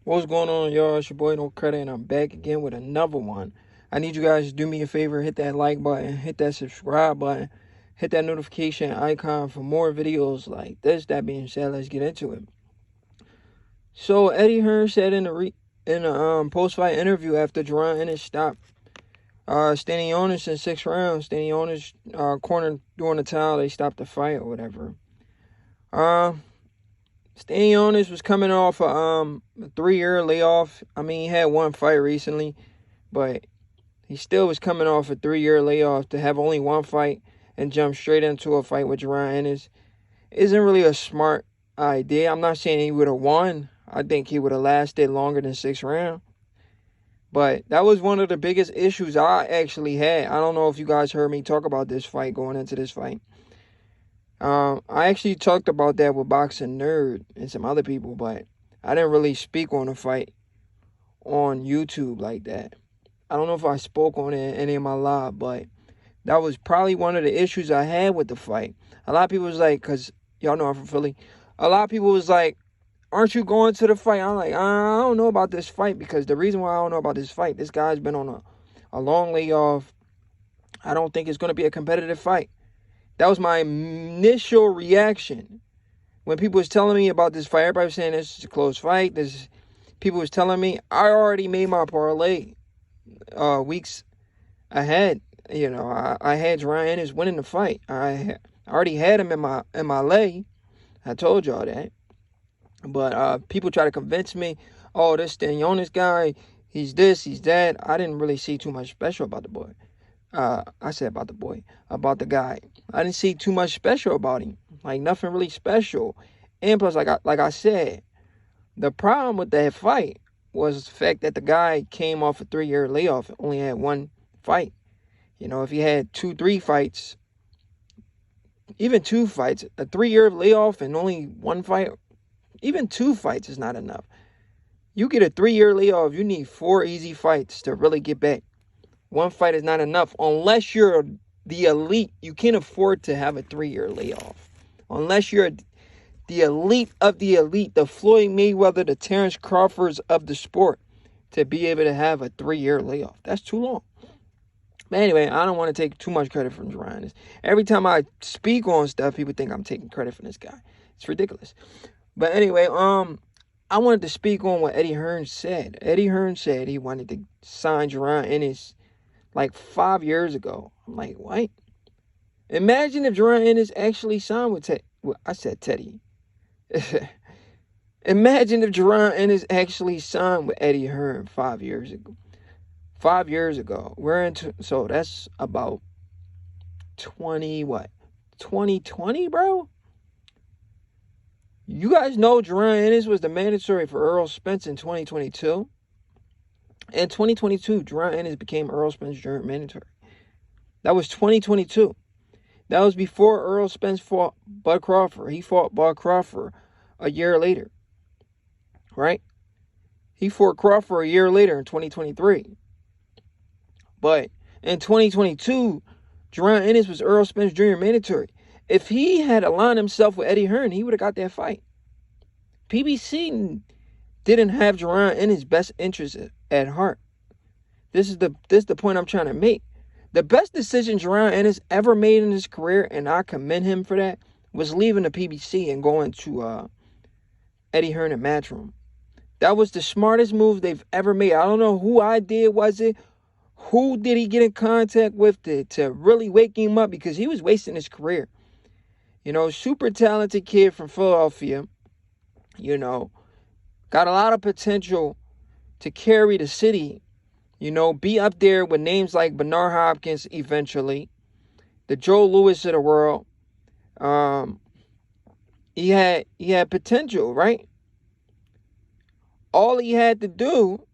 What's going on, y'all? It's your boy No Credit, and I'm back again with another one. I need you guys to do me a favor, hit that like button, hit that subscribe button, hit that notification icon for more videos like this. That being said, let's get into it. So Eddie Hearn said in a post fight interview after Jaron Ennis stopped Stanionis in 6 rounds. Stanionis cornered during the towel. They stopped the fight or whatever. Uh, Stanionis was coming off a 3-year layoff. I mean, he had one fight recently, but he still was coming off a 3-year layoff. To have only one fight and jump straight into a fight with Jaron Ennis isn't really a smart idea. I'm not saying he would have won. I think he would have lasted longer than 6 rounds. But that was one of the biggest issues I actually had. I don't know if you guys heard me talk about this fight going into this fight. I actually talked about that with Boxing Nerd and some other people, but I didn't really speak on the fight on YouTube like that. I don't know if I spoke on it in any of my live, but that was probably one of the issues I had with the fight. A lot of people was like, because y'all know I'm from Philly, a lot of people was like, aren't you going to the fight? I'm like, I don't know about this fight, because the reason why I don't know about this fight, this guy's been on a long layoff. I don't think it's going to be a competitive fight. That was my initial reaction. When people was telling me about this fight, everybody was saying this is a close fight. People was telling me, I already made my parlay weeks ahead. You know, I had Jaron Ennis winning the fight. I already had him in my lay. I told y'all that. But people try to convince me, oh, this Stanionis guy, he's this, he's that. I didn't really see too much special about the boy. I said about the boy, about the guy. I didn't see too much special about him. Like, nothing really special. And plus, like I said, the problem with that fight was the fact that the guy came off a 3-year layoff and only had one fight. You know, if he had 3 fights, even 2 fights, a 3-year layoff and only one fight, even 2 fights is not enough. You get a 3-year layoff, you need 4 easy fights to really get back. One fight is not enough unless you're the elite. You can't afford to have a 3-year layoff. Unless you're the elite of the elite, the Floyd Mayweather, the Terrence Crawfords of the sport, to be able to have a 3-year layoff. That's too long. But anyway, I don't want to take too much credit from Jaron. Every time I speak on stuff, people think I'm taking credit from this guy. It's ridiculous. But anyway, I wanted to speak on what Eddie Hearn said. Eddie Hearn said he wanted to sign Jaron Ennis like 5 years ago. I'm like, what? Imagine if Jaron Ennis actually signed with Teddy. Well, I said Teddy. Imagine if Jaron Ennis actually signed with Eddie Hearn 5 years ago. 5 years ago. So that's about 2020, bro? You guys know Jaron Ennis was the mandatory for Errol Spence in 2022. In 2022, Jaron Ennis became Errol Spence Jr. mandatory. That was 2022. That was before Errol Spence fought Bud Crawford. He fought Bud Crawford a year later. Right? He fought Crawford a year later in 2023. But in 2022, Jaron Ennis was Errol Spence Jr. mandatory. If he had aligned himself with Eddie Hearn, he would have got that fight. PBC didn't have Jaron Ennis' best interest at heart. This is the point I'm trying to make. The best decision Jaron Ennis ever made in his career, and I commend him for that, was leaving the PBC and going to Eddie Hearn at Matchroom. That was the smartest move they've ever made. I don't know who idea was it. Who did he get in contact with to really wake him up? Because he was wasting his career. You know, super talented kid from Philadelphia. You know, got a lot of potential to carry the city. You know, be up there with names like Bernard Hopkins eventually. The Joe Louis of the world. He had potential, right? All he had to do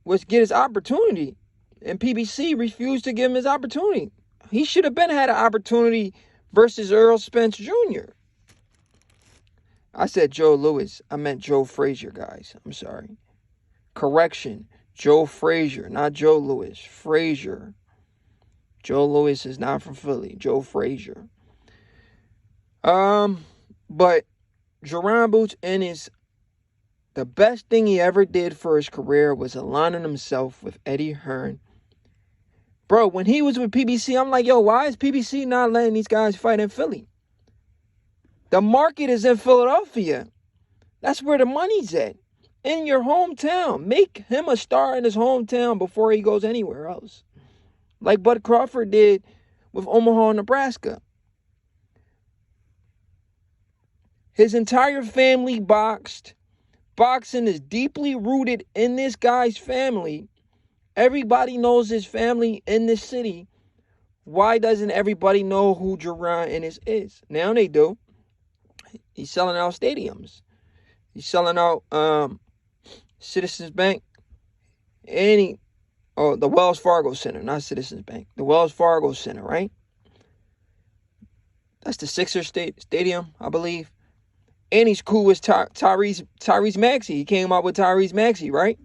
was get his opportunity. And PBC refused to give him his opportunity. He should have had an opportunity versus Errol Spence Jr. I said Joe Louis. I meant Joe Frazier, guys. I'm sorry. Correction. Joe Frazier, not Joe Louis. Frazier. Joe Louis is not from Philly. Joe Frazier. But Jaron Boots Ennis The best thing he ever did for his career was aligning himself with Eddie Hearn. Bro, when he was with PBC, I'm like, yo, why is PBC not letting these guys fight in Philly? The market is in Philadelphia. That's where the money's at. In your hometown. Make him a star in his hometown before he goes anywhere else. Like Bud Crawford did with Omaha, Nebraska. His entire family boxed. Boxing is deeply rooted in this guy's family. Everybody knows his family in this city. Why doesn't everybody know who Jaron Ennis is? Now they do. He's selling out stadiums. He's selling out Citizens Bank. The Wells Fargo Center, not Citizens Bank. The Wells Fargo Center, right? That's the Sixers stadium, I believe. And he's cool with Tyrese Maxey. He came out with Tyrese Maxey, right?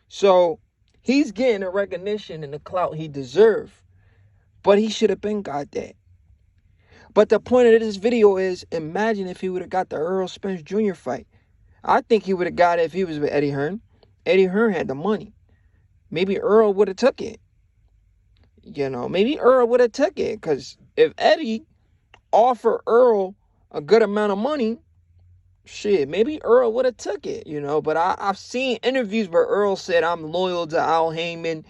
So he's getting the recognition and the clout he deserved. But he should have been got that. But the point of this video is, imagine if he would have got the Errol Spence Jr. fight. I think he would have got it if he was with Eddie Hearn. Eddie Hearn had the money. Maybe Earl would have took it. Maybe Earl would have took it. Because if Eddie offered Earl a good amount of money, shit, maybe Earl would have took it, But I've seen interviews where Earl said, I'm loyal to Al Heyman.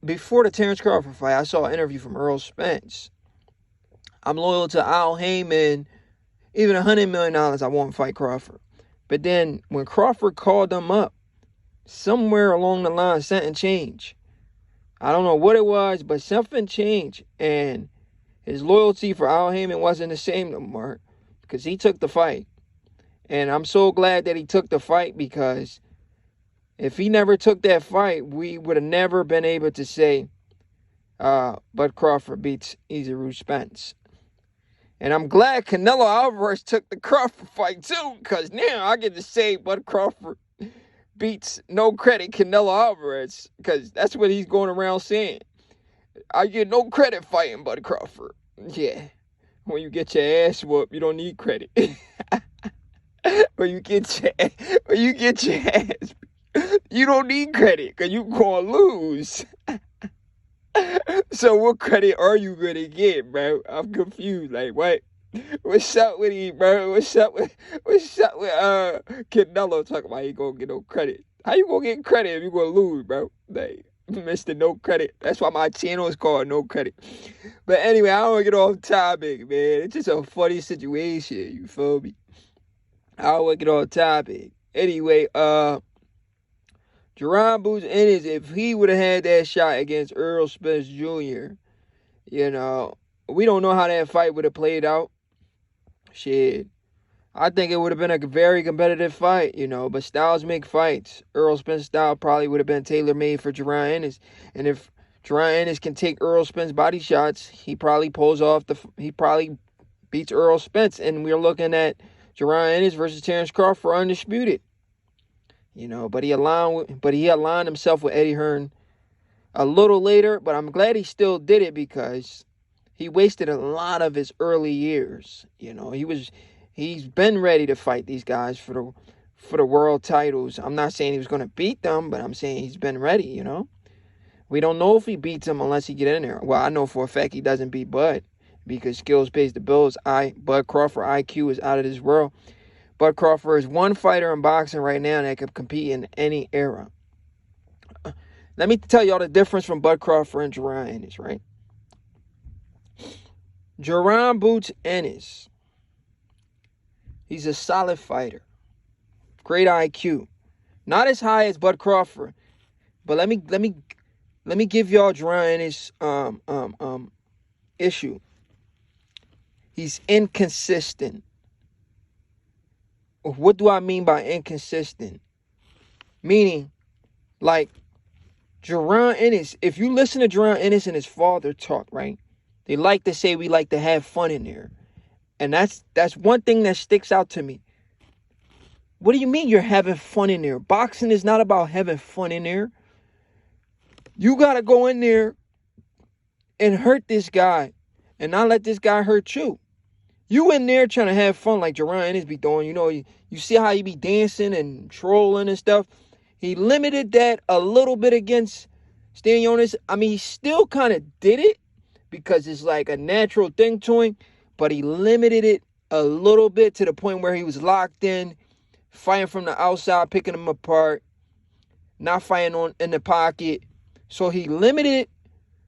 Before the Terrence Crawford fight, I saw an interview from Errol Spence. I'm loyal to Al Heyman. Even $100 million, I won't fight Crawford. But then when Crawford called him up, somewhere along the line, something changed. I don't know what it was, but something changed. And his loyalty for Al Heyman wasn't the same no more because he took the fight. And I'm so glad that he took the fight, because if he never took that fight, we would have never been able to say Bud Crawford beats Errol Spence. And I'm glad Canelo Alvarez took the Crawford fight too, because now I get to say Bud Crawford beats no credit Canelo Alvarez, because that's what he's going around saying. I get no credit fighting Bud Crawford. Yeah. When you get your ass whooped, you don't need credit. when you get your ass, you don't need credit, because you're going to lose. So what credit are you going to get, bro? I'm confused. Like, what? What's up with him, bro? What's up with Canelo talking about he ain't going to get no credit? How you going to get credit if you going to lose, bro? Like, Mr. No Credit. That's why my channel is called No Credit. But anyway, I don't want to get off topic, man. It's just a funny situation, you feel me? I don't want to get off topic. Anyway, Jaron Ennis, if he would have had that shot against Errol Spence Jr., we don't know how that fight would have played out. Shit. I think it would have been a very competitive fight, but styles make fights. Errol Spence style probably would have been tailor-made for Jaron Ennis. And if Jaron Ennis can take Errol Spence body shots, he probably beats Errol Spence. And we're looking at Jaron Ennis versus Terrence Crawford undisputed. But he aligned himself with Eddie Hearn a little later, but I'm glad he still did it, because he wasted a lot of his early years. He's been ready to fight these guys for the world titles. I'm not saying he was going to beat them, but I'm saying he's been ready, We don't know if he beats them unless he get in there. Well, I know for a fact he doesn't beat Bud, because skills pays the bills. Bud Crawford IQ is out of this world. Bud Crawford is one fighter in boxing right now that could compete in any era. Let me tell y'all the difference from Bud Crawford and Jaron Ennis, right? Jaron Ennis, he's a solid fighter. Great IQ. Not as high as Bud Crawford. But let me give y'all Jaron Ennis issue. He's inconsistent. What do I mean by inconsistent? Meaning, like, Jaron Ennis, if you listen to Jaron Ennis and his father talk, right? They like to say we like to have fun in there. And that's one thing that sticks out to me. What do you mean you're having fun in there? Boxing is not about having fun in there. You got to go in there and hurt this guy and not let this guy hurt you. You in there trying to have fun like Jaron Ennis be doing. You You see how he be dancing and trolling and stuff? He limited that a little bit against Stanionis. I mean, he still kind of did it because it's like a natural thing to him, but he limited it a little bit to the point where he was locked in, fighting from the outside, picking him apart, not fighting in the pocket. So he limited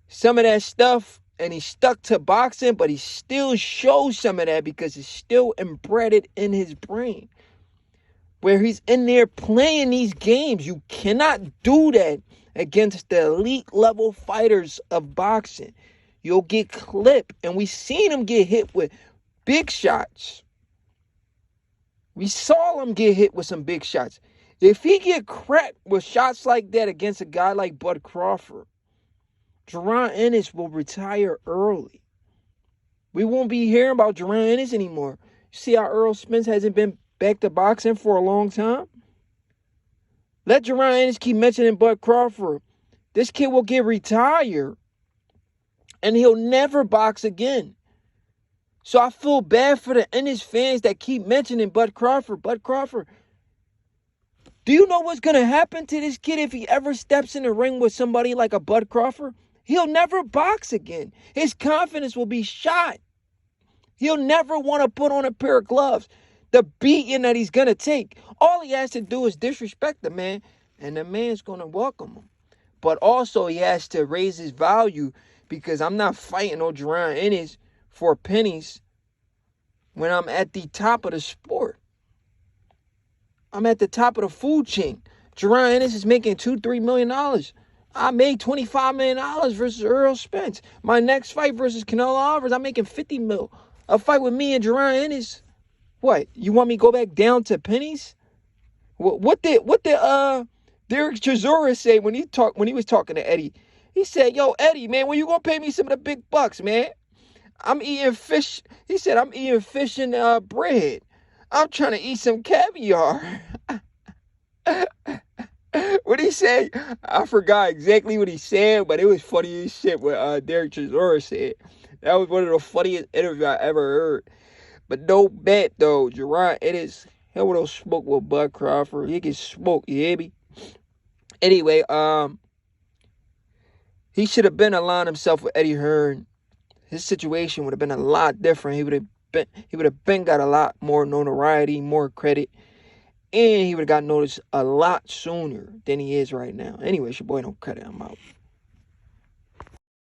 some of that stuff, and he stuck to boxing, but he still shows some of that because it's still embedded in his brain, where he's in there playing these games. You cannot do that against the elite level fighters of boxing. You'll get clipped, and we seen him get hit with big shots. We saw him get hit with some big shots. If he get cracked with shots like that against a guy like Bud Crawford, Jaron Ennis will retire early. We won't be hearing about Jaron Ennis anymore. You see how Errol Spence hasn't been back to boxing for a long time? Let Jaron Ennis keep mentioning Bud Crawford. This kid will get retired, and he'll never box again. So I feel bad for the Ennis fans that keep mentioning Bud Crawford. Bud Crawford. Do you know what's going to happen to this kid if he ever steps in the ring with somebody like a Bud Crawford? He'll never box again. His confidence will be shot. He'll never want to put on a pair of gloves. The beating that he's going to take. All he has to do is disrespect the man, and the man's going to welcome him. But also he has to raise his value, because I'm not fighting no Jaron Ennis for pennies when I'm at the top of the sport. I'm at the top of the food chain. Jaron Ennis is making $2-3 million. I made $25 million versus Errol Spence. My next fight versus Canelo Alvarez, I'm making $50 million. A fight with me and Jaron Ennis. What? You want me to go back down to pennies? What did Derek Chisora say when he was talking to Eddie? He said, "Yo, Eddie, man, when you gonna pay me some of the big bucks, man? I'm eating fish." He said, "I'm eating fish and bread. I'm trying to eat some caviar." What he say? I forgot exactly what he said, but it was funny as shit what Derek Chisora said. That was one of the funniest interviews I ever heard. But no bet, though. Jaron Ennis, hell with no smoke with Bud Crawford. He can smoke, you hear me? Anyway, he should have been aligned himself with Eddie Hearn. His situation would have been a lot different. He would have been got a lot more notoriety, more credit, and he would have got noticed a lot sooner than he is right now. Anyway, it's your boy No Credit. I'm out.